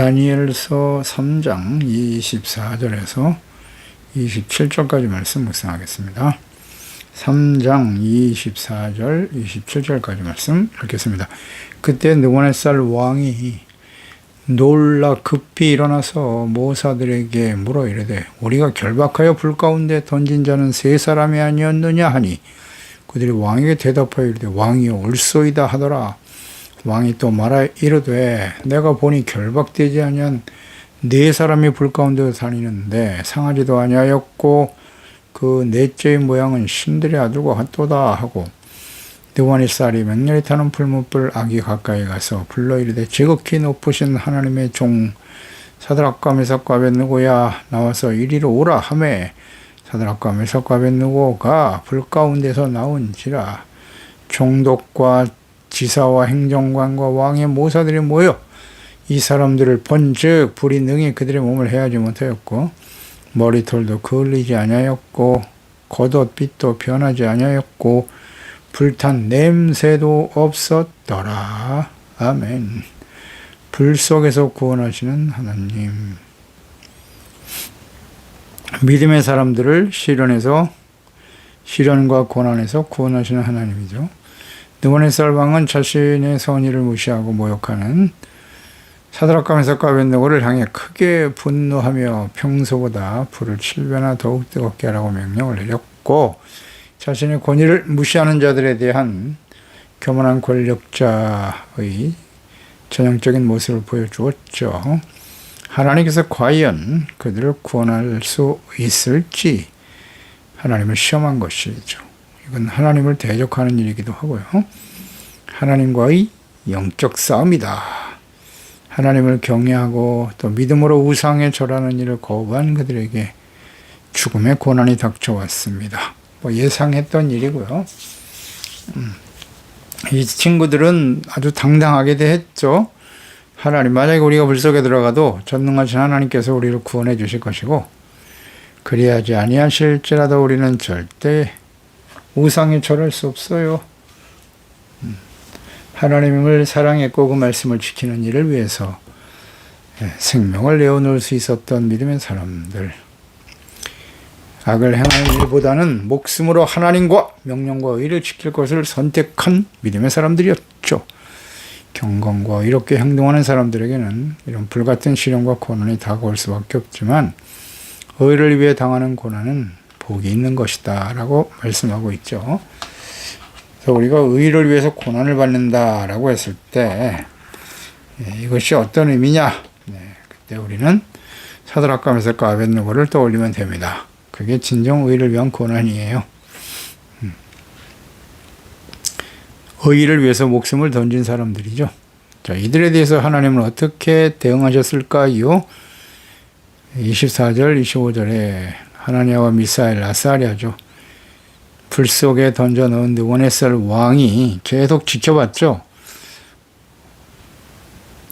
다니엘서 3장 24절에서 27절까지 말씀 묵상하겠습니다. 3장 24절 27절까지 말씀 읽겠습니다. 그때 느부갓네살 왕이 놀라 급히 일어나서 모사들에게 물어 이르되 우리가 결박하여 불 가운데 던진 자는 세 사람이 아니었느냐 하니 그들이 왕에게 대답하여 이르되 왕이여 옳소이다 하더라. 왕이 또 말하여 이르되 내가 보니 결박되지 아니한 네 사람이 불 가운데 다니는데 상하지도 아니하였고 그 넷째의 모양은 신들의 아들과 같도다 하고 느부갓네살이 맹렬히 타는 풀무불 아기 가까이 가서 불러 이르되 지극히 높으신 하나님의 종 사드락과 메삭과 아벳느고야 나와서 이리로 오라 하매 사드락과 메삭과 아벳느고가 불 가운데서 나온지라. 총독과 지사와 행정관과 왕의 모사들이 모여 이 사람들을 본즉 불이 능히 그들의 몸을 해하지 못하였고 머리털도 그을리지 아니하였고 겉옷빛도 변하지 아니하였고 불탄 냄새도 없었더라. 아멘. 불 속에서 구원하시는 하나님. 믿음의 사람들을 시련과 고난에서 구원하시는 하나님이죠. 느부갓네살 왕은 자신의 선의를 무시하고 모욕하는 사드락과 메삭과 아벳느고를 향해 크게 분노하며 평소보다 불을 7배나 더욱 뜨겁게 하라고 명령을 내렸고 자신의 권위를 무시하는 자들에 대한 교만한 권력자의 전형적인 모습을 보여주었죠. 하나님께서 과연 그들을 구원할 수 있을지 하나님을 시험한 것이죠. 이건 하나님을 대적하는 일이기도 하고요. 하나님과의 영적 싸움이다. 하나님을 경외하고 또 믿음으로 우상에 절하는 일을 거부한 그들에게 죽음의 고난이 닥쳐왔습니다. 예상했던 일이고요. 이 친구들은 아주 당당하게 대했죠. 하나님, 만약에 우리가 불 속에 들어가도 전능하신 하나님께서 우리를 구원해 주실 것이고 그리하지 아니하실지라도 우리는 절대 우상에 절할 수 없어요. 하나님을 사랑했고 그 말씀을 지키는 일을 위해서 생명을 내어놓을 수 있었던 믿음의 사람들. 악을 행하는 일보다는 목숨으로 하나님과 명령과 의를 지킬 것을 선택한 믿음의 사람들이었죠. 경건과 이렇게 행동하는 사람들에게는 이런 불같은 시련과 고난이 다가올 수밖에 없지만 의를 위해 당하는 고난은 복이 있는 것이다 라고 말씀하고 있죠. 그래서 우리가 의를 위해서 고난을 받는다 라고 했을 때 이것이 어떤 의미냐, 그때 우리는 사드락과 메삭과 아벳느고를 떠올리면 됩니다. 그게 진정 의를 위한 고난이에요. 의를 위해서 목숨을 던진 사람들이죠. 자, 이들에 대해서 하나님은 어떻게 대응하셨을까요? 24절, 25절에 하나냐와 미사엘, 아사랴죠. 불 속에 던져 넣은 느부갓네살 왕이 계속 지켜봤죠.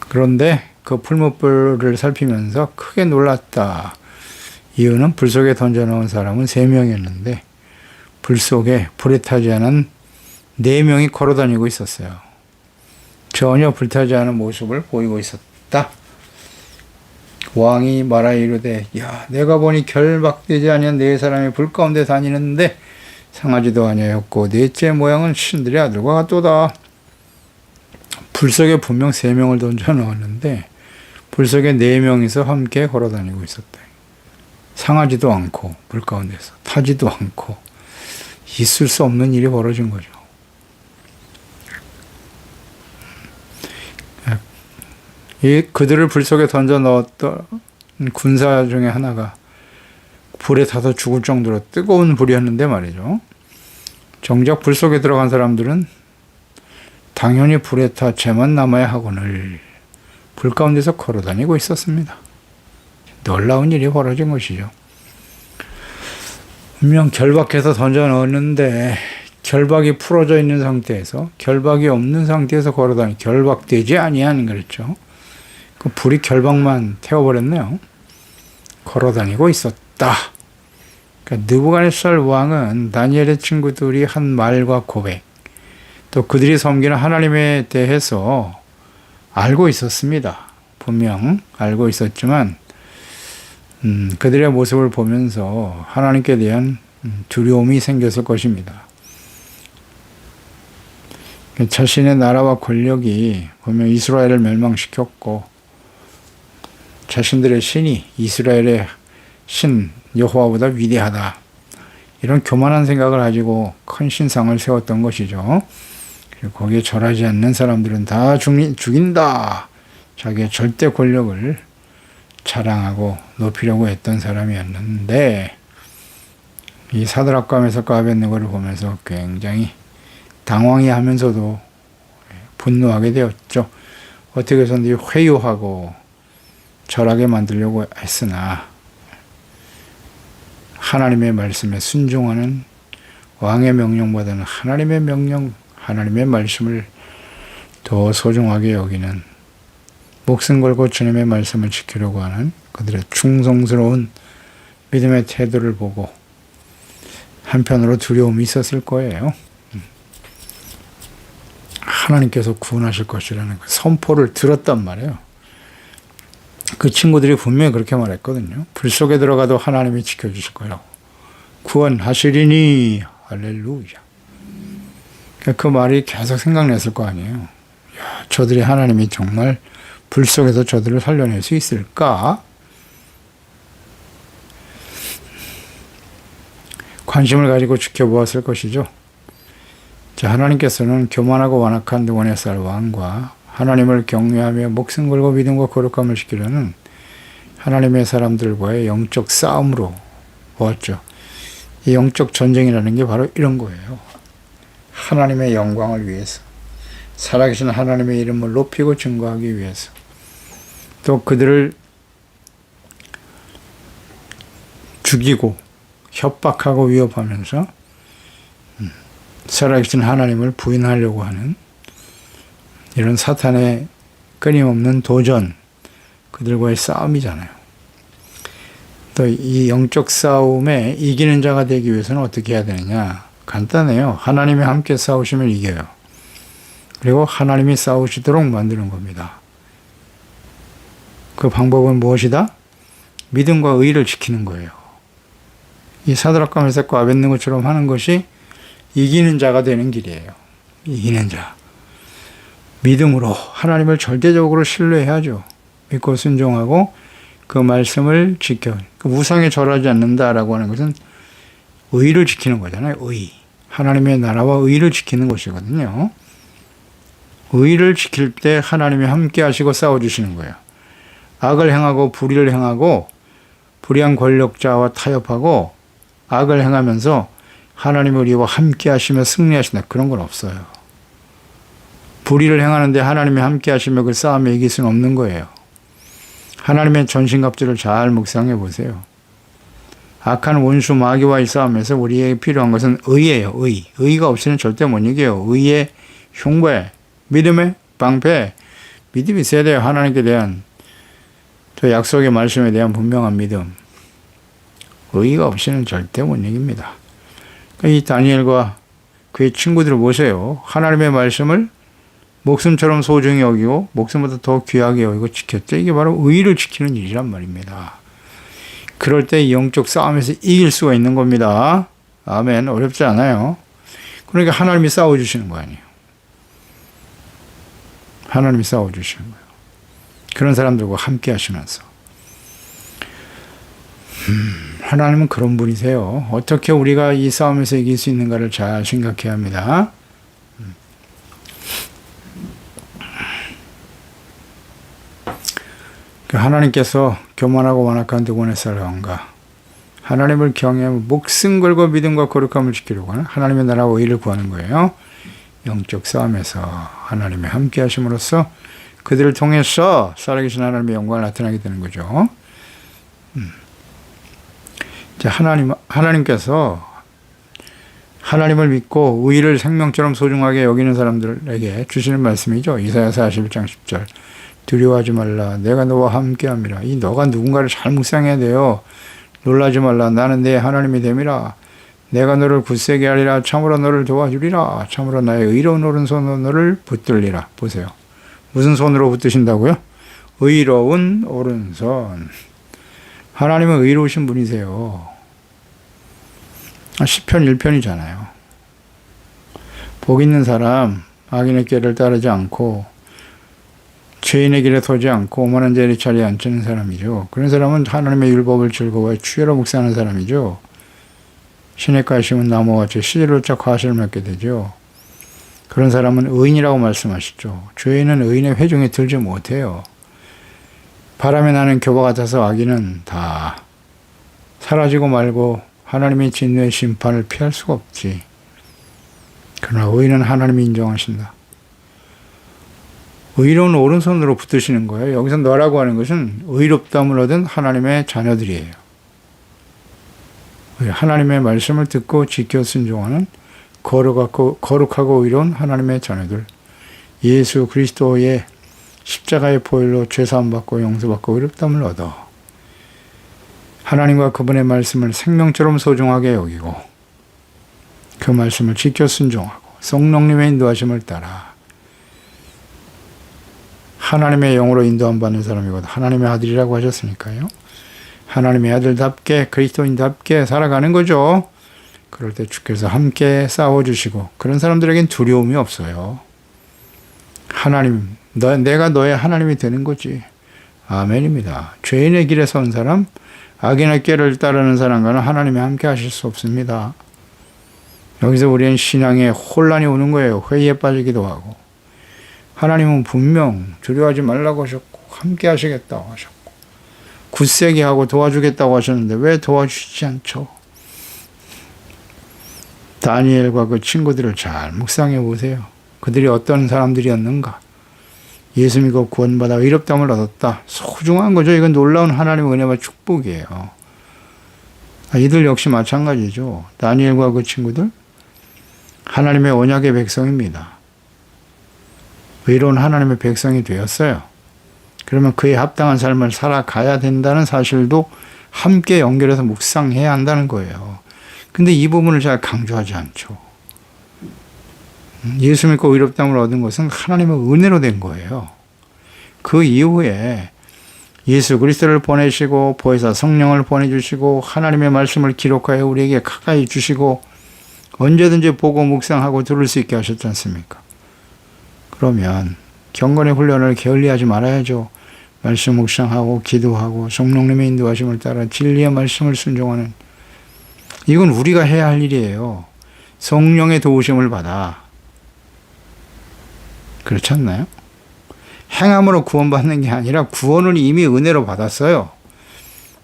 그런데 그 풀무불을 살피면서 크게 놀랐다. 이유는 불 속에 던져 넣은 사람은 3명이었는데 불 속에 불에 타지 않은 4명이 걸어다니고 있었어요. 전혀 불타지 않은 모습을 보이고 있었다. 왕이 말하여 이르되 야, 내가 보니 결박되지 아니한 4사람이 불 가운데 다니는데 상하지도 아니하였고 넷째 모양은 신들의 아들과 같도다. 불 속에 분명 3명을 던져 넣었는데 불 속에 4명이서 함께 걸어다니고 있었다. 상하지도 않고 불 가운데서 타지도 않고 있을 수 없는 일이 벌어진 거죠. 그들을 불 속에 던져 넣었던 군사 중에 하나가 불에 타서 죽을 정도로 뜨거운 불이었는데 말이죠. 정작 불 속에 들어간 사람들은 당연히 불에 타 죄만 남아야 하거늘 불 가운데서 걸어다니고 있었습니다. 놀라운 일이 벌어진 것이죠. 분명 결박해서 던져 넣었는데 결박이 풀어져 있는 상태에서 결박이 없는 상태에서 걸어다니 결박되지 아니한 그랬죠. 그 불이 결박만 태워버렸네요. 걸어다니고 있었다. 그러니까 느부갓네살 왕은 다니엘의 친구들이 한 말과 고백, 또 그들이 섬기는 하나님에 대해서 알고 있었습니다. 분명 알고 있었지만 그들의 모습을 보면서 하나님께 대한 두려움이 생겼을 것입니다. 자신의 나라와 권력이 보면 이스라엘을 멸망시켰고 자신들의 신이 이스라엘의 신 여호와보다 위대하다. 이런 교만한 생각을 가지고 큰 신상을 세웠던 것이죠. 그리고 거기에 절하지 않는 사람들은 다 죽인다. 자기의 절대 권력을 자랑하고 높이려고 했던 사람이었는데 이 사드락과 메삭과 아벳느고를 보면서 굉장히 당황해하면서도 분노하게 되었죠. 어떻게 해서든지 회유하고 절하게 만들려고 했으나 하나님의 말씀에 순종하는 왕의 명령보다는 하나님의 명령, 하나님의 말씀을 더 소중하게 여기는 목숨 걸고 주님의 말씀을 지키려고 하는 그들의 충성스러운 믿음의 태도를 보고 한편으로 두려움이 있었을 거예요. 하나님께서 구원하실 것이라는 그 선포를 들었단 말이에요. 그 친구들이 분명히 그렇게 말했거든요. 불 속에 들어가도 하나님이 지켜주실 거라고. 구원하시리니 할렐루야. 그 말이 계속 생각났을 거 아니에요. 야, 저들이 하나님이 정말 불 속에서 저들을 살려낼 수 있을까? 관심을 가지고 지켜보았을 것이죠. 자, 하나님께서는 교만하고 완악한 드고네살 왕과 하나님을 경외하며 목숨 걸고 믿음과 거룩함을 지키려는 하나님의 사람들과의 영적 싸움으로 보았죠. 이 영적 전쟁이라는 게 바로 이런 거예요. 하나님의 영광을 위해서, 살아계신 하나님의 이름을 높이고 증거하기 위해서, 또 그들을 죽이고 협박하고 위협하면서 살아계신 하나님을 부인하려고 하는 이런 사탄의 끊임없는 도전, 그들과의 싸움이잖아요. 또 이 영적 싸움에 이기는 자가 되기 위해서는 어떻게 해야 되느냐? 간단해요. 하나님이 함께 싸우시면 이겨요. 그리고 하나님이 싸우시도록 만드는 겁니다. 그 방법은 무엇이다? 믿음과 의를 지키는 거예요. 이 사드락과 메삭과 아벳느고처럼 하는 것이 이기는 자가 되는 길이에요. 이기는 자. 믿음으로 하나님을 절대적으로 신뢰해야죠. 믿고 순종하고 그 말씀을 지켜. 그 우상에 절하지 않는다라고 하는 것은 의를 지키는 거잖아요. 의. 하나님의 나라와 의를 지키는 것이거든요. 의를 지킬 때 하나님이 함께 하시고 싸워주시는 거예요. 악을 행하고 불의를 행하고 불의한 권력자와 타협하고 악을 행하면서 하나님이 우리와 함께 하시며 승리하신다. 그런 건 없어요. 불의를 행하는데 하나님이 함께 하시며 그 싸움에 이길 수는 없는 거예요. 하나님의 전신갑주를 잘 묵상해 보세요. 악한 원수 마귀와의 싸움에서 우리에게 필요한 것은 의예요. 의. 의가 없이는 절대 못 이겨요. 의의 흉배, 믿음의 방패. 믿음이 있어야 돼요. 하나님께 대한, 또 약속의 말씀에 대한 분명한 믿음. 의가 없이는 절대 못 이깁니다. 이 다니엘과 그의 친구들을 보세요. 하나님의 말씀을 목숨처럼 소중히 여기고 목숨보다 더 귀하게 여기고 지켰죠. 이게 바로 의를 지키는 일이란 말입니다. 그럴 때 영적 싸움에서 이길 수가 있는 겁니다. 아멘. 어렵지 않아요. 그러니까 하나님이 싸워주시는 거 아니에요. 하나님이 싸워주시는 거예요. 그런 사람들과 함께 하시면서. 하나님은 그런 분이세요. 어떻게 우리가 이 싸움에서 이길 수 있는가를 잘 생각해야 합니다. 하나님께서 교만하고 완악한 드고네살 왕과 하나님을 경외하며 목숨 걸고 믿음과 거룩함을 지키려고 하는 하나님의 나라와 의를 구하는 거예요. 영적 싸움에서 하나님이 함께 하심으로써 그들을 통해서 살아계신 하나님의 영광을 나타나게 되는 거죠. 하나님께서 하나님을 믿고 의를 생명처럼 소중하게 여기는 사람들에게 주시는 말씀이죠. 이사야 41장 10절. 두려워하지 말라. 내가 너와 함께함이라. 이 너가 누군가를 잘 묵상해야 돼요. 놀라지 말라. 나는 내 하나님이 됨이라. 내가 너를 굳세게 하리라. 참으로 너를 도와주리라. 참으로 나의 의로운 오른손으로 너를 붙들리라. 보세요. 무슨 손으로 붙드신다고요? 의로운 오른손. 하나님은 의로우신 분이세요. 시편 1편이잖아요. 복 있는 사람, 악인의 길을 따르지 않고 죄인의 길에 서지 않고 오만한 자의 자리에 앉는 사람이죠. 그런 사람은 하나님의 율법을 즐거워해 주야로 묵상하는 사람이죠. 시냇가에 심은 나무와 같이 씨로 짜 과실을 맺게 되죠. 그런 사람은 의인이라고 말씀하시죠. 죄인은 의인의 회중에 들지 못해요. 바람에 나는 교바 같아서 악인은 다 사라지고 말고 하나님의 진노의 심판을 피할 수가 없지. 그러나 의인은 하나님이 인정하신다. 의로운 오른손으로 붙드시는 거예요. 여기서 너라고 하는 것은 의롭다함을 얻은 하나님의 자녀들이에요. 하나님의 말씀을 듣고 지켜 순종하는 거룩하고 의로운 하나님의 자녀들. 예수 그리스도의 십자가의 보혈로 죄사함 받고 용서받고 의롭다함을 얻어 하나님과 그분의 말씀을 생명처럼 소중하게 여기고 그 말씀을 지켜 순종하고 성령님의 인도하심을 따라 하나님의 영으로 인도함 받는 사람이거든. 하나님의 아들이라고 하셨으니까요. 하나님의 아들답게 그리스도인답게 살아가는 거죠. 그럴 때 주께서 함께 싸워주시고 그런 사람들에겐 두려움이 없어요. 하나님, 내가 너의 하나님이 되는 거지. 아멘입니다. 죄인의 길에 선 사람, 악인의 길을 따르는 사람과는 하나님이 함께 하실 수 없습니다. 여기서 우리는 신앙에 혼란이 오는 거예요. 회의에 빠지기도 하고. 하나님은 분명 두려워하지 말라고 하셨고 함께 하시겠다고 하셨고 굳세게 하고 도와주겠다고 하셨는데 왜 도와주시지 않죠? 다니엘과 그 친구들을 잘 묵상해 보세요. 그들이 어떤 사람들이었는가? 예수 믿고 구원받아 의롭다함을 얻었다. 소중한 거죠. 이건 놀라운 하나님의 은혜와 축복이에요. 이들 역시 마찬가지죠. 다니엘과 그 친구들 하나님의 언약의 백성입니다. 의로운 하나님의 백성이 되었어요. 그러면 그에 합당한 삶을 살아가야 된다는 사실도 함께 연결해서 묵상해야 한다는 거예요. 근데 이 부분을 잘 강조하지 않죠. 예수 믿고 의롭다함을 얻은 것은 하나님의 은혜로 된 거예요. 그 이후에 예수 그리스도를 보내시고 보혜사 성령을 보내주시고 하나님의 말씀을 기록하여 우리에게 가까이 주시고 언제든지 보고 묵상하고 들을 수 있게 하셨지 않습니까? 그러면 경건의 훈련을 게을리하지 말아야죠. 말씀 묵상하고 기도하고 성령님의 인도하심을 따라 진리의 말씀을 순종하는 이건 우리가 해야 할 일이에요. 성령의 도우심을 받아. 그렇지 않나요? 행함으로 구원받는 게 아니라 구원을 이미 은혜로 받았어요.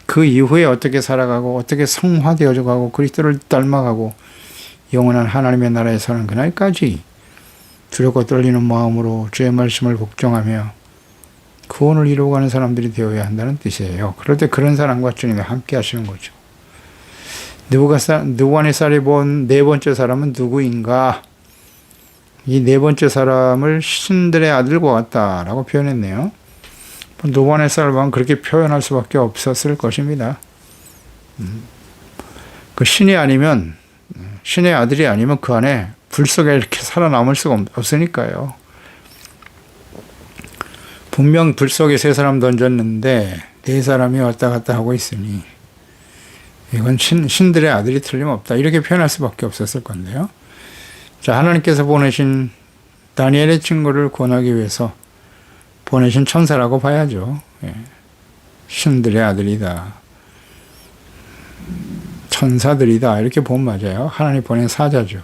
그 이후에 어떻게 살아가고 어떻게 성화되어져 가고 그리스도를 닮아가고 영원한 하나님의 나라에 사는 그날까지 두렵고 떨리는 마음으로 주의 말씀을 복종하며 구원을 이루어가는 사람들이 되어야 한다는 뜻이에요. 그럴 때 그런 사람과 주님이 함께 하시는 거죠. 느부갓네살이 본 네 번째 사람은 누구인가? 이 네 번째 사람을 신들의 아들과 같다라고 표현했네요. 느부갓네살을 보면 그렇게 표현할 수밖에 없었을 것입니다. 그 신이 아니면 신의 아들이 아니면 그 안에 불 속에 이렇게 살아남을 수가 없으니까요. 분명 불 속에 세 사람 던졌는데 네 사람이 왔다 갔다 하고 있으니 이건 신들의 아들이 틀림없다. 이렇게 표현할 수밖에 없었을 건데요. 자, 하나님께서 보내신 다니엘의 친구를 구원하기 위해서 보내신 천사라고 봐야죠. 예. 신들의 아들이다. 천사들이다. 이렇게 보면 맞아요. 하나님 보낸 사자죠.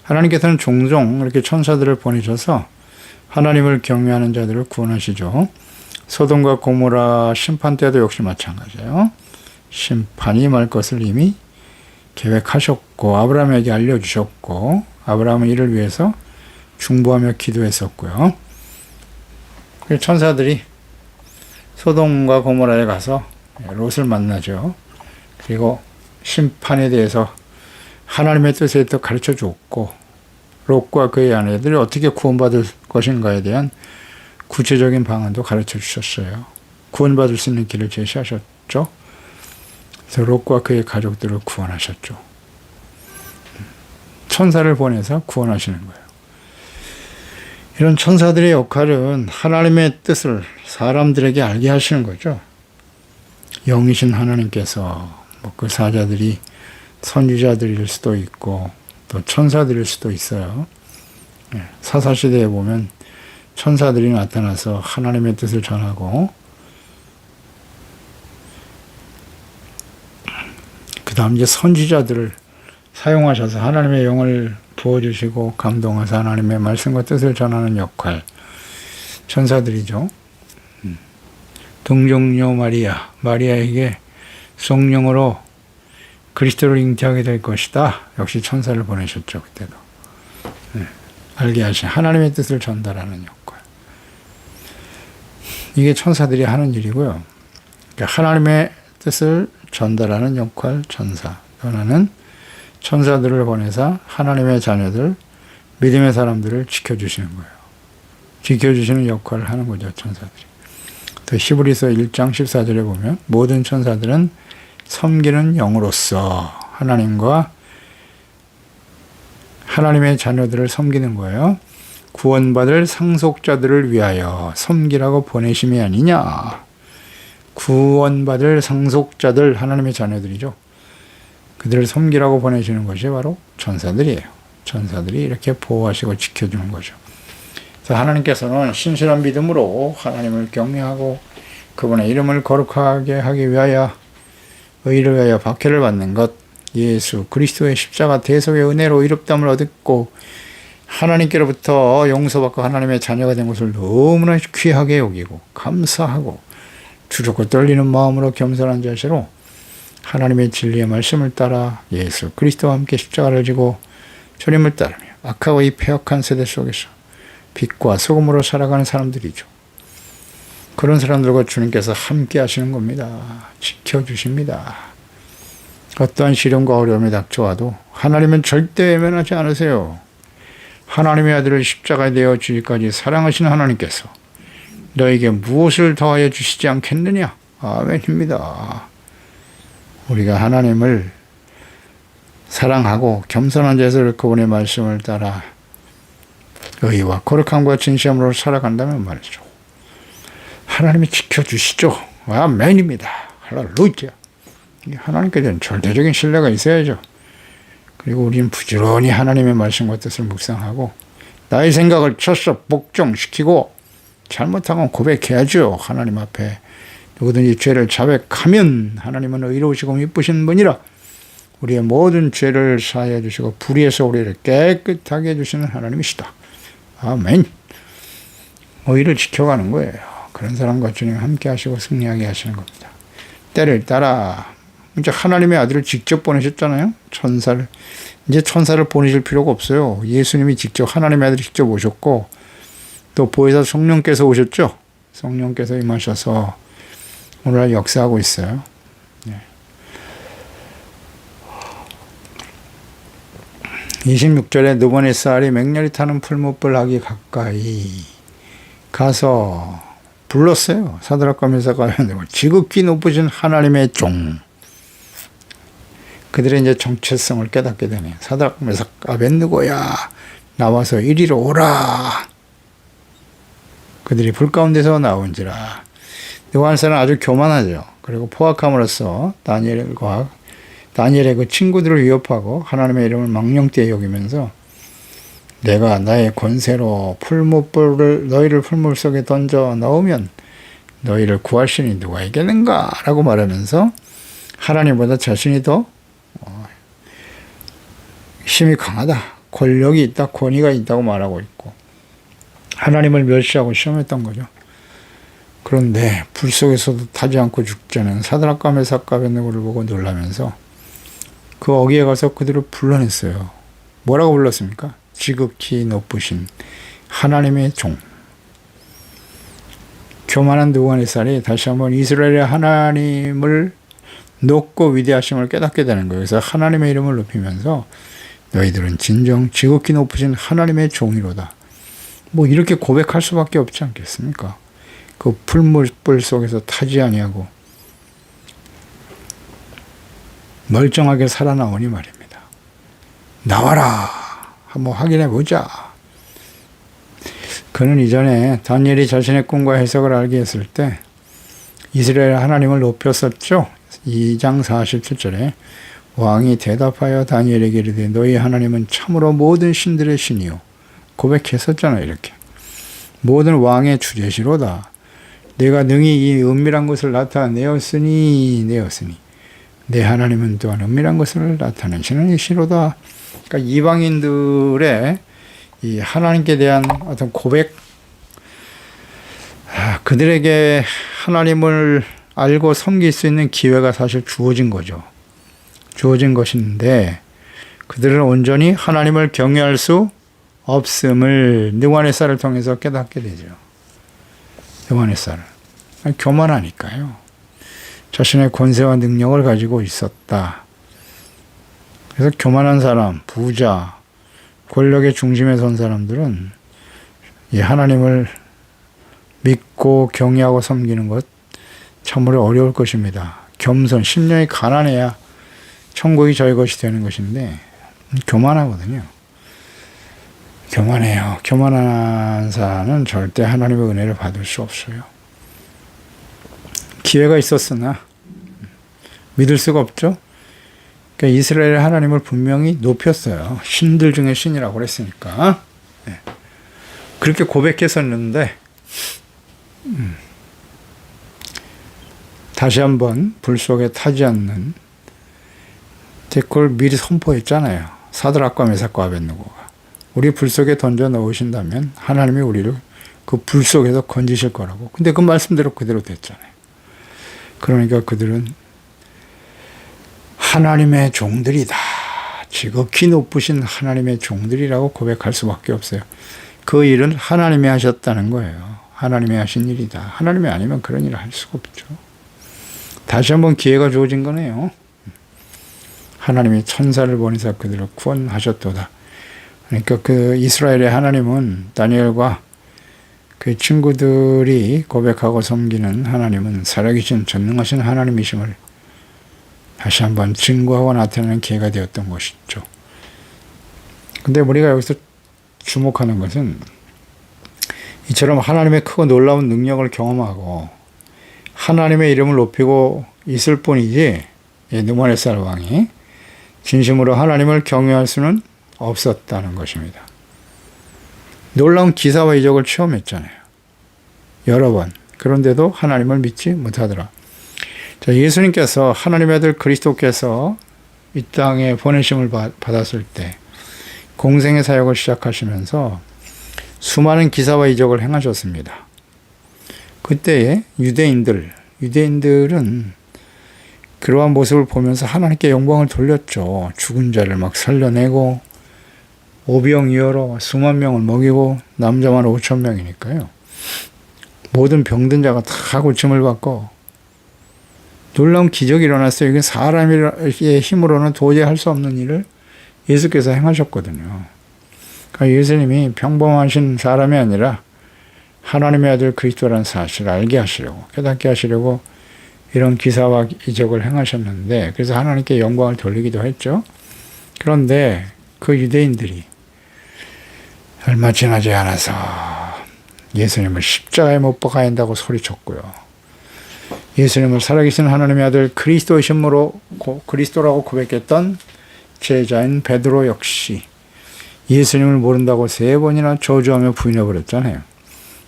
하나님께서는 종종 이렇게 천사들을 보내셔서 하나님을 경외하는 자들을 구원하시죠. 소돔과 고모라 심판 때도 역시 마찬가지예요. 심판이 임할 것을 이미 계획하셨고 아브라함에게 알려주셨고 아브라함은 이를 위해서 중보하며 기도했었고요. 천사들이 소돔과 고모라에 가서 롯을 만나죠. 그리고 심판에 대해서 하나님의 뜻에 또 가르쳐 줬고 롯과 그의 아내들이 어떻게 구원받을 것인가에 대한 구체적인 방안도 가르쳐 주셨어요. 구원받을 수 있는 길을 제시하셨죠. 그래서 롯과 그의 가족들을 구원하셨죠. 천사를 보내서 구원하시는 거예요. 이런 천사들의 역할은 하나님의 뜻을 사람들에게 알게 하시는 거죠. 영이신 하나님께서 그 사자들이 선지자들일 수도 있고 또 천사들일 수도 있어요. 사사시대에 보면 천사들이 나타나서 하나님의 뜻을 전하고 그 다음 이제 선지자들을 사용하셔서 하나님의 영을 부어주시고 감동하사 하나님의 말씀과 뜻을 전하는 역할, 천사들이죠. 동정녀 마리아에게 성령으로 그리스도를 잉태하게 될 것이다. 역시 천사를 보내셨죠. 그때도. 알게 하신 하나님의 뜻을 전달하는 역할. 이게 천사들이 하는 일이고요. 그러니까 하나님의 뜻을 전달하는 역할, 천사. 하나는 천사들을 보내서 하나님의 자녀들, 믿음의 사람들을 지켜주시는 거예요. 지켜주시는 역할을 하는 거죠, 천사들이. 또 히브리서 1장 14절에 보면 모든 천사들은 섬기는 영으로서 하나님과 하나님의 자녀들을 섬기는 거예요. 구원받을 상속자들을 위하여 섬기라고 보내심이 아니냐. 구원받을 상속자들, 하나님의 자녀들이죠. 그들을 섬기라고 보내시는 것이 바로 천사들이에요. 천사들이 이렇게 보호하시고 지켜주는 거죠. 그래서 하나님께서는 신실한 믿음으로 하나님을 경외하고 그분의 이름을 거룩하게 하기 위하여 의를 위하여 박해를 받는 것, 예수 그리스도의 십자가 대속의 은혜로 의롭다함을 얻고 하나님께로부터 용서받고 하나님의 자녀가 된 것을 너무나 귀하게 여기고 감사하고 두렵고 떨리는 마음으로 겸손한 자세로 하나님의 진리의 말씀을 따라 예수 그리스도와 함께 십자가를 지고 주님을 따르며 악하고 이 패역한 세대 속에서 빛과 소금으로 살아가는 사람들이죠. 그런 사람들과 주님께서 함께 하시는 겁니다. 지켜주십니다. 어떠한 시련과 어려움이 닥쳐와도 하나님은 절대 외면하지 않으세요. 하나님의 아들을 십자가에 내어 주기까지 사랑하신 하나님께서 너에게 무엇을 더하여 주시지 않겠느냐? 아멘입니다. 우리가 하나님을 사랑하고 겸손한 자세로 그분의 말씀을 따라 의와 거룩함과 진실함으로 살아간다면 말이죠. 하나님이 지켜주시죠. 아멘입니다. 할렐루야. 하나님께 대한 절대적인 신뢰가 있어야죠. 그리고 우리는 부지런히 하나님의 말씀과 뜻을 묵상하고 나의 생각을 철석 복종시키고 잘못하면 고백해야죠. 하나님 앞에 누구든지 죄를 자백하면 하나님은 의로우시고 미쁘신 분이라 우리의 모든 죄를 사하여 주시고 불의에서 우리를 깨끗하게 해주시는 하나님이시다. 아멘. 의를 지켜가는 거예요. 그런 사람과 주님 함께 하시고 승리하게 하시는 겁니다. 때를 따라 이제 하나님의 아들을 직접 보내셨잖아요. 천사를. 이제 천사를 보내실 필요가 없어요. 예수님이 직접 하나님의 아들이 직접 오셨고 또 보혜사 성령께서 오셨죠. 성령께서 임하셔서 오늘날 역사하고 있어요. 네. 26절에 느보네 쌀이 맹렬히 타는 풀무불 하기 가까이 가서 불렀어요. 사드락과 메삭과 지극히 높으신 하나님의 종. 그들의 이제 정체성을 깨닫게 되네. 사드락, 메삭, 아벳느고야 나와서 이리로 오라. 그들이 불 가운데서 나온지라. 요한사는 아주 교만하죠. 그리고 포악함으로써 다니엘의 그 친구들을 위협하고 하나님의 이름을 망령되이 여기면서 내가 나의 권세로 너희를 풀물 속에 던져 넣으면 너희를 구할 신이 누가 있겠는가? 라고 말하면서 하나님보다 자신이 더 힘이 강하다. 권력이 있다. 권위가 있다고 말하고 있고 하나님을 멸시하고 시험했던 거죠. 그런데 불 속에서도 타지 않고 죽자는 사드락과 메삭과 아벳느고를 보고 놀라면서 그 어귀에 가서 그들을 불러냈어요. 뭐라고 불렀습니까? 지극히 높으신 하나님의 종. 교만한 느부갓네살이 다시 한번 이스라엘의 하나님을 높고 위대하심을 깨닫게 되는 거예요. 그래서 하나님의 이름을 높이면서 너희들은 진정 지극히 높으신 하나님의 종이로다. 뭐 이렇게 고백할 수밖에 없지 않겠습니까? 그 풀무불 속에서 타지 아니하고 멀쩡하게 살아나오니 말입니다. 나와라. 한번 확인해 보자. 그 그는 이전에 다니엘이 자신의 꿈과 해석을 알게 했을 때 이스라엘 하나님을 높였었죠. 2장 47절에 왕이 대답하여 다니엘에게 이르되 너희 하나님은 참으로 모든 신들의 신이요. 고백했었잖아요. 이렇게. 모든 왕의 주제시로다. 내가 능히 이 은밀한 것을 나타내었으니 내 하나님은 또한 은밀한 것을 나타내시는 이시로다. 그러니까 이방인들의 이 하나님께 대한 어떤 고백, 그들에게 하나님을 알고 섬길 수 있는 기회가 사실 주어진 거죠. 주어진 것인데 그들은 온전히 하나님을 경외할 수 없음을 느와네살을 통해서 깨닫게 되죠. 느와네살. 교만하니까요. 자신의 권세와 능력을 가지고 있었다. 그래서 교만한 사람, 부자, 권력의 중심에 선 사람들은 이 하나님을 믿고 경외하고 섬기는 것 참으로 어려울 것입니다. 겸손, 심령이 가난해야 천국이 저희 것이 되는 것인데 교만하거든요. 교만해요. 교만한 자는 절대 하나님의 은혜를 받을 수 없어요. 기회가 있었으나 믿을 수가 없죠. 그러니까 이스라엘 하나님을 분명히 높였어요. 신들 중에 신이라고 그랬으니까. 네. 그렇게 고백했었는데 다시 한번 불 속에 타지 않는 그걸 미리 선포했잖아요. 사드락과 메삭과 아벳느고가 우리 불 속에 던져 넣으신다면 하나님이 우리를 그 불 속에서 건지실 거라고. 근데 그 말씀대로 그대로 됐잖아요. 그러니까 그들은 하나님의 종들이다. 지극히 높으신 하나님의 종들이라고 고백할 수밖에 없어요. 그 일은 하나님이 하셨다는 거예요. 하나님이 하신 일이다. 하나님이 아니면 그런 일을 할 수가 없죠. 다시 한번 기회가 주어진 거네요. 하나님이 천사를 보내사 그들을 구원하셨도다. 그러니까 그 이스라엘의 하나님은 다니엘과 그 친구들이 고백하고 섬기는 하나님은 살아계신 전능하신 하나님이심을 다시 한번 증거하고 나타내는 기회가 되었던 것이죠. 근데 우리가 여기서 주목하는 것은 이처럼 하나님의 크고 놀라운 능력을 경험하고 하나님의 이름을 높이고 있을 뿐이지 느부갓네살 왕이 진심으로 하나님을 경외할 수는 없었다는 것입니다. 놀라운 기사와 이적을 체험했잖아요. 여러 번. 그런데도 하나님을 믿지 못하더라. 자, 예수님께서 하나님의 아들 그리스도께서 이 땅에 보내심을 받았을 때 공생의 사역을 시작하시면서 수많은 기사와 이적을 행하셨습니다. 그때에 유대인들은 그러한 모습을 보면서 하나님께 영광을 돌렸죠. 죽은 자를 막 살려내고 오병이어로 수만 명을 먹이고 남자만 5,000명이니까요. 모든 병든 자가 다 고침을 받고 놀라운 기적이 일어났어요. 이게 사람의 힘으로는 도저히 할 수 없는 일을 예수께서 행하셨거든요. 그러니까 예수님이 평범하신 사람이 아니라 하나님의 아들 그리스도라는 사실을 알게 하시려고, 깨닫게 하시려고 이런 기사와 이적을 행하셨는데, 그래서 하나님께 영광을 돌리기도 했죠. 그런데 그 유대인들이 얼마 지나지 않아서 예수님을 십자가에 못 박아야 한다고 소리쳤고요. 예수님을 살아계신 하나님의 아들 그리스도이심으로 그리스도라고 고백했던 제자인 베드로 역시 예수님을 모른다고 3번이나 저주하며 부인해버렸잖아요.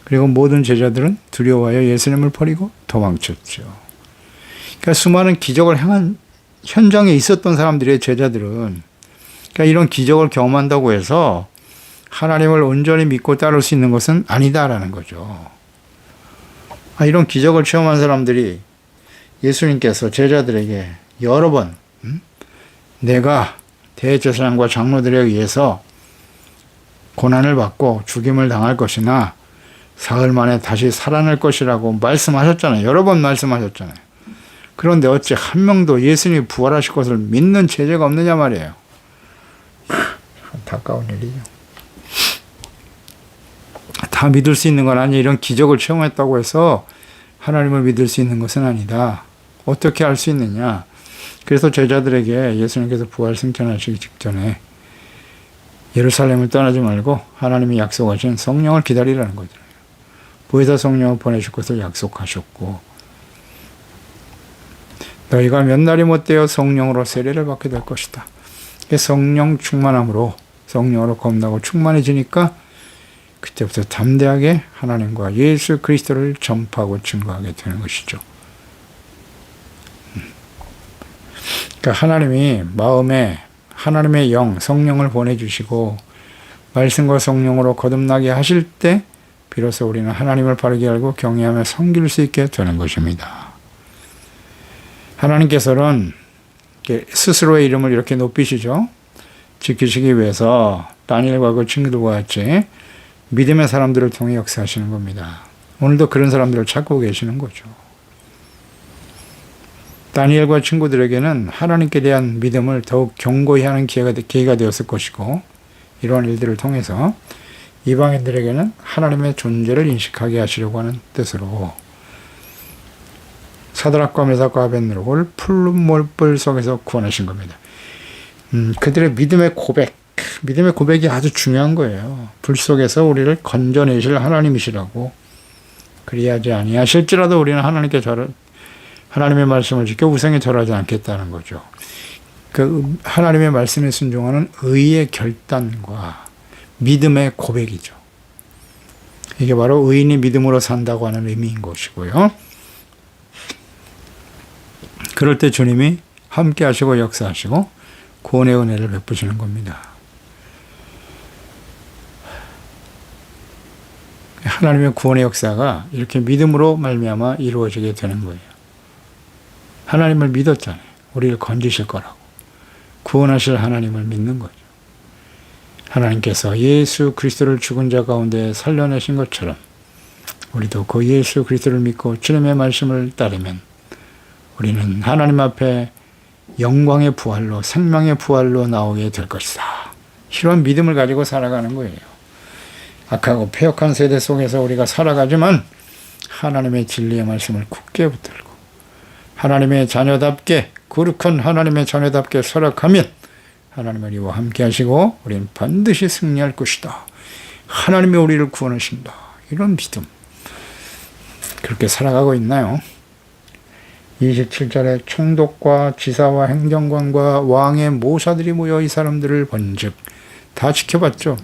그리고 모든 제자들은 두려워하여 예수님을 버리고 도망쳤죠. 그러니까 수많은 기적을 행한 현장에 있었던 사람들의 제자들은 그러니까 이런 기적을 경험한다고 해서 하나님을 온전히 믿고 따를 수 있는 것은 아니다라는 거죠. 이런 기적을 체험한 사람들이 예수님께서 제자들에게 여러 번 내가 대제사장과 장로들에 의해서 고난을 받고 죽임을 당할 것이나 사흘 만에 다시 살아날 것이라고 말씀하셨잖아요. 여러 번 말씀하셨잖아요. 그런데 어찌 한 명도 예수님이 부활하실 것을 믿는 제자가 없느냐 말이에요. 안타까운 일이죠. 다 믿을 수 있는 건 아니에요. 이런 기적을 체험했다고 해서 하나님을 믿을 수 있는 것은 아니다. 어떻게 알 수 있느냐. 그래서 제자들에게 예수님께서 부활 승천하시기 직전에 예루살렘을 떠나지 말고 하나님이 약속하신 성령을 기다리라는 거죠. 보혜사 성령을 보내실 것을 약속하셨고, 너희가 몇 날이 못되어 성령으로 세례를 받게 될 것이다. 성령 충만함으로, 성령으로 겁나고 충만해지니까 그때부터 담대하게 하나님과 예수 그리스도를 전파하고 증거하게 되는 것이죠. 그러니까 하나님이 마음에 하나님의 영, 성령을 보내주시고 말씀과 성령으로 거듭나게 하실 때 비로소 우리는 하나님을 바르게 알고 경외하며 섬길 수 있게 되는 것입니다. 하나님께서는 스스로의 이름을 이렇게 높이시죠. 지키시기 위해서 다니엘과 그 친구들과 같이 믿음의 사람들을 통해 역사하시는 겁니다. 오늘도 그런 사람들을 찾고 계시는 거죠. 다니엘과 친구들에게는 하나님께 대한 믿음을 더욱 견고히 하는 계기가 되었을 것이고, 이러한 일들을 통해서 이방인들에게는 하나님의 존재를 인식하게 하시려고 하는 뜻으로 사드락과 메삭과 아벳느고를 풀른 몰불 속에서 구원하신 겁니다. 그들의 믿음의 고백이 아주 중요한 거예요. 불 속에서 우리를 건져내실 하나님이시라고. 그리하지 아니하실지라도 우리는 하나님의 말씀을 지켜 우상에 절하지 않겠다는 거죠. 그 하나님의 말씀에 순종하는 의의 결단과 믿음의 고백이죠. 이게 바로 의인이 믿음으로 산다고 하는 의미인 것이고요. 그럴 때 주님이 함께 하시고 역사하시고 구원의 은혜를 베푸시는 겁니다. 하나님의 구원의 역사가 이렇게 믿음으로 말미암아 이루어지게 되는 거예요. 하나님을 믿었잖아요. 우리를 건지실 거라고. 구원하실 하나님을 믿는 거죠. 하나님께서 예수 그리스도를 죽은 자 가운데 살려내신 것처럼 우리도 그 예수 그리스도를 믿고 주님의 말씀을 따르면 우리는 하나님 앞에 영광의 부활로, 생명의 부활로 나오게 될 것이다. 이런 믿음을 가지고 살아가는 거예요. 악하고 패역한 세대 속에서 우리가 살아가지만 하나님의 진리의 말씀을 굳게 붙들고 하나님의 자녀답게, 거룩한 하나님의 자녀답게 살아가면 하나님은 우리와 함께 하시고 우리는 반드시 승리할 것이다. 하나님이 우리를 구원하신다. 이런 믿음. 그렇게 살아가고 있나요? 27절에 총독과 지사와 행정관과 왕의 모사들이 모여 이 사람들을 본즉, 다 지켜봤죠.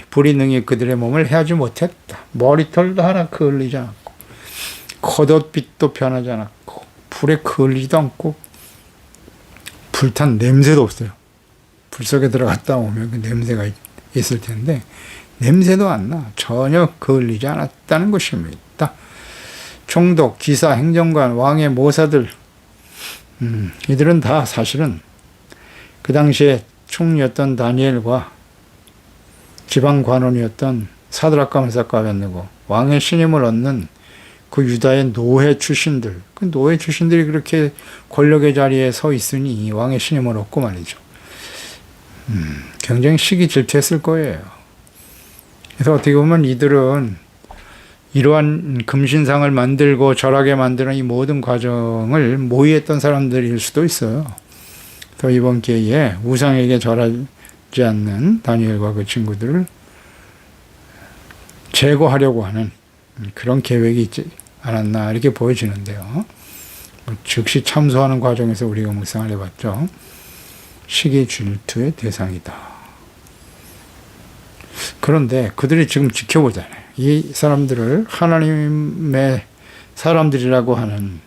불이 능히 그들의 몸을 해하지 못했다. 머리털도 하나 그을리지 않았고 겉옷빛도 변하지 않았고 불에 그을리지도 않고 불탄 냄새도 없어요. 불 속에 들어갔다 오면 그 냄새가 있을 텐데 냄새도 안 나. 전혀 그을리지 않았다는 것입니다. 총독, 기사, 행정관, 왕의 모사들, 이들은 다 사실은 그 당시에 총리였던 다니엘과 지방 관원이었던 사드락과 메삭과 아벳느고, 왕의 신임을 얻는 그 유다의 노예 출신들, 그 노예 출신들이 그렇게 권력의 자리에 서 있으니 왕의 신임을 얻고 말이죠. 굉장히 시기 질투했을 거예요. 그래서 어떻게 보면 이들은 이러한 금신상을 만들고 절하게 만드는 이 모든 과정을 모의했던 사람들일 수도 있어요. 또 이번 기회에 우상에게 절하지 않는 다니엘과 그 친구들을 제거하려고 하는 그런 계획이 있지 않았나 이렇게 보여지는데요. 즉시 참소하는 과정에서 우리가 묵상을 해봤죠. 시기 질투의 대상이다. 그런데 그들이 지금 지켜보잖아요. 이 사람들을 하나님의 사람들이라고 하는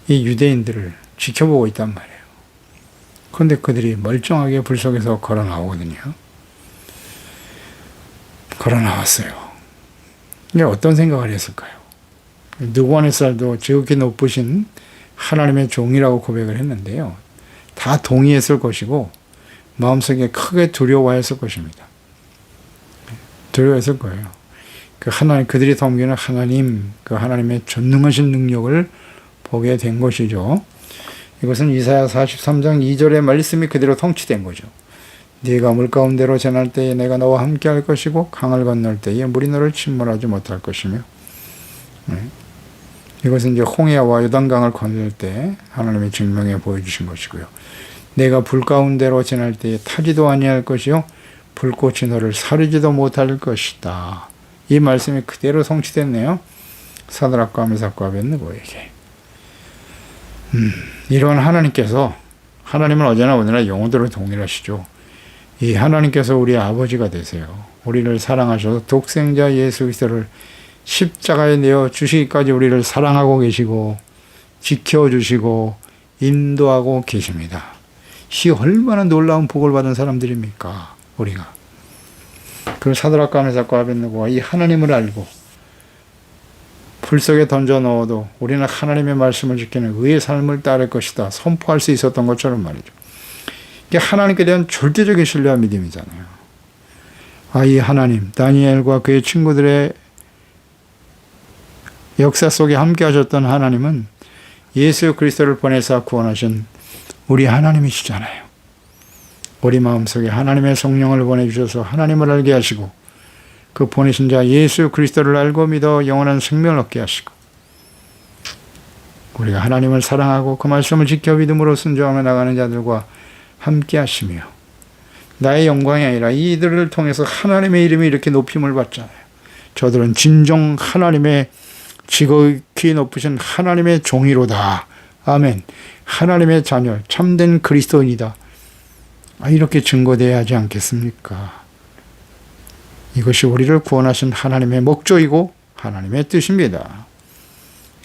이 유대인들을 지켜보고 있단 말이에요. 그런데 그들이 멀쩡하게 불 속에서 걸어 나오거든요. 걸어 나왔어요. 근데 어떤 생각을 했을까요? 느부갓네살도 지극히 높으신 하나님의 종이라고 고백을 했는데요. 다 동의했을 것이고 마음속에 크게 두려워했을 것입니다. 두려워했을 거예요. 그들이 섬기는 하나님, 그 하나님의 전능하신 능력을 보게 된 것이죠. 이것은 이사야 43장 2절의 말씀이 그대로 성취된 거죠. 네가 물 가운데로 지날 때에 내가 너와 함께 할 것이고 강을 건널 때에 물이 너를 침몰하지 못할 것이며, 이것은 이제 홍해와 요단강을 건널 때 하나님의 증명에 보여주신 것이고요. 내가 불 가운데로 지날 때에 타지도 아니할 것이요 불꽃이 너를 사르지도 못할 것이다. 이 말씀이 그대로 성취됐네요. 사드락과 메삭과 아벳느고에게. 이런 하나님께서, 하나님은 어제나 오늘나 영원토록 동일하시죠. 이 하나님께서 우리 아버지가 되세요. 우리를 사랑하셔서 독생자 예수 그리스도를 십자가에 내어 주시기까지 우리를 사랑하고 계시고 지켜주시고 인도하고 계십니다. 이 얼마나 놀라운 복을 받은 사람들입니까? 우리가. 그 사드락과 메삭과 아벳느고가 이 하나님을 알고 불 속에 던져 넣어도 우리는 하나님의 말씀을 지키는 의의 삶을 따를 것이다 선포할 수 있었던 것처럼 말이죠. 이게 하나님께 대한 절대적인 신뢰와 믿음이잖아요. 이 하나님, 다니엘과 그의 친구들의 역사 속에 함께 하셨던 하나님은 예수 그리스도를 보내사 구원하신 우리 하나님이시잖아요. 우리 마음속에 하나님의 성령을 보내주셔서 하나님을 알게 하시고 그 보내신 자 예수 그리스도를 알고 믿어 영원한 생명을 얻게 하시고 우리가 하나님을 사랑하고 그 말씀을 지켜 믿음으로 순종하며 나가는 자들과 함께 하시며 나의 영광이 아니라 이들을 통해서 하나님의 이름이 이렇게 높임을 받잖아요. 저들은 진정 하나님의 지극히 높으신 하나님의 종이로다. 아멘. 하나님의 자녀, 참된 그리스도인이다. 이렇게 증거되어야 하지 않겠습니까? 이것이 우리를 구원하신 하나님의 목적이고 하나님의 뜻입니다.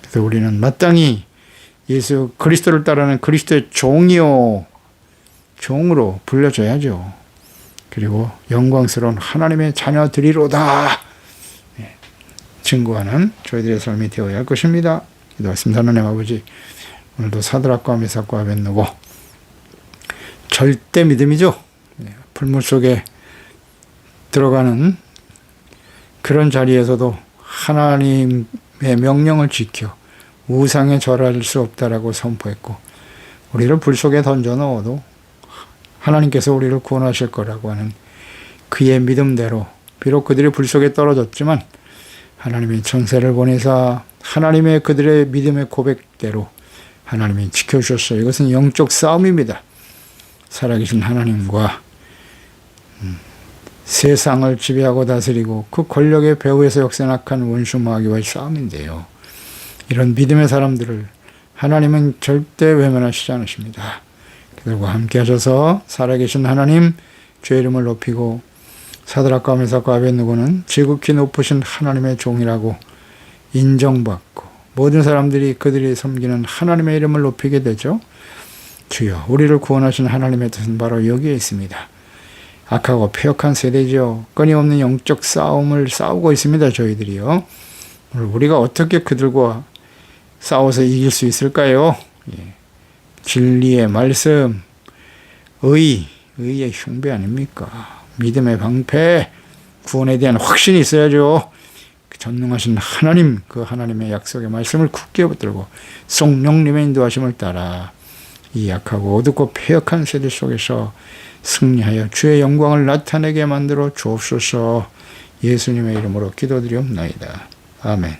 그래서 우리는 마땅히 예수 그리스도를 따르는 그리스도의 종이요, 종으로 불려져야죠. 그리고 영광스러운 하나님의 자녀들이로다 증거하는 저희들의 삶이 되어야 할 것입니다. 기도하겠습니다. 하나님 아버지, 오늘도 사드락과 메삭과 아벳느고 절대 믿음이죠. 불물 속에 들어가는 그런 자리에서도 하나님의 명령을 지켜 우상에 절할 수 없다라고 선포했고 우리를 불 속에 던져 넣어도 하나님께서 우리를 구원하실 거라고 하는 그의 믿음대로 비록 그들이 불 속에 떨어졌지만 하나님이 천사를 보내사 하나님의 그들의 믿음의 고백대로 하나님이 지켜주셨어요. 이것은 영적 싸움입니다. 살아계신 하나님과 세상을 지배하고 다스리고 그 권력의 배후에서 역생악한 원수 마귀와의 싸움인데요. 이런 믿음의 사람들을 하나님은 절대 외면하시지 않으십니다. 그들과 함께 하셔서 살아계신 하나님 주의 이름을 높이고 사드락과 메삭과 아벳느고는 지극히 높으신 하나님의 종이라고 인정받고 모든 사람들이 그들이 섬기는 하나님의 이름을 높이게 되죠. 주여, 우리를 구원하신 하나님의 뜻은 바로 여기에 있습니다. 악하고 폐역한 세대죠. 끊임없는 영적 싸움을 싸우고 있습니다. 저희들이요. 우리가 어떻게 그들과 싸워서 이길 수 있을까요? 진리의 말씀, 의의, 의의 흉배 아닙니까? 믿음의 방패, 구원에 대한 확신이 있어야죠. 전능하신 하나님, 그 하나님의 약속의 말씀을 굳게 붙들고 성령님의 인도하심을 따라 이 약하고 어둡고 폐역한 세대 속에서 승리하여 주의 영광을 나타내게 만들어 주옵소서. 예수님의 이름으로 기도드리옵나이다. 아멘.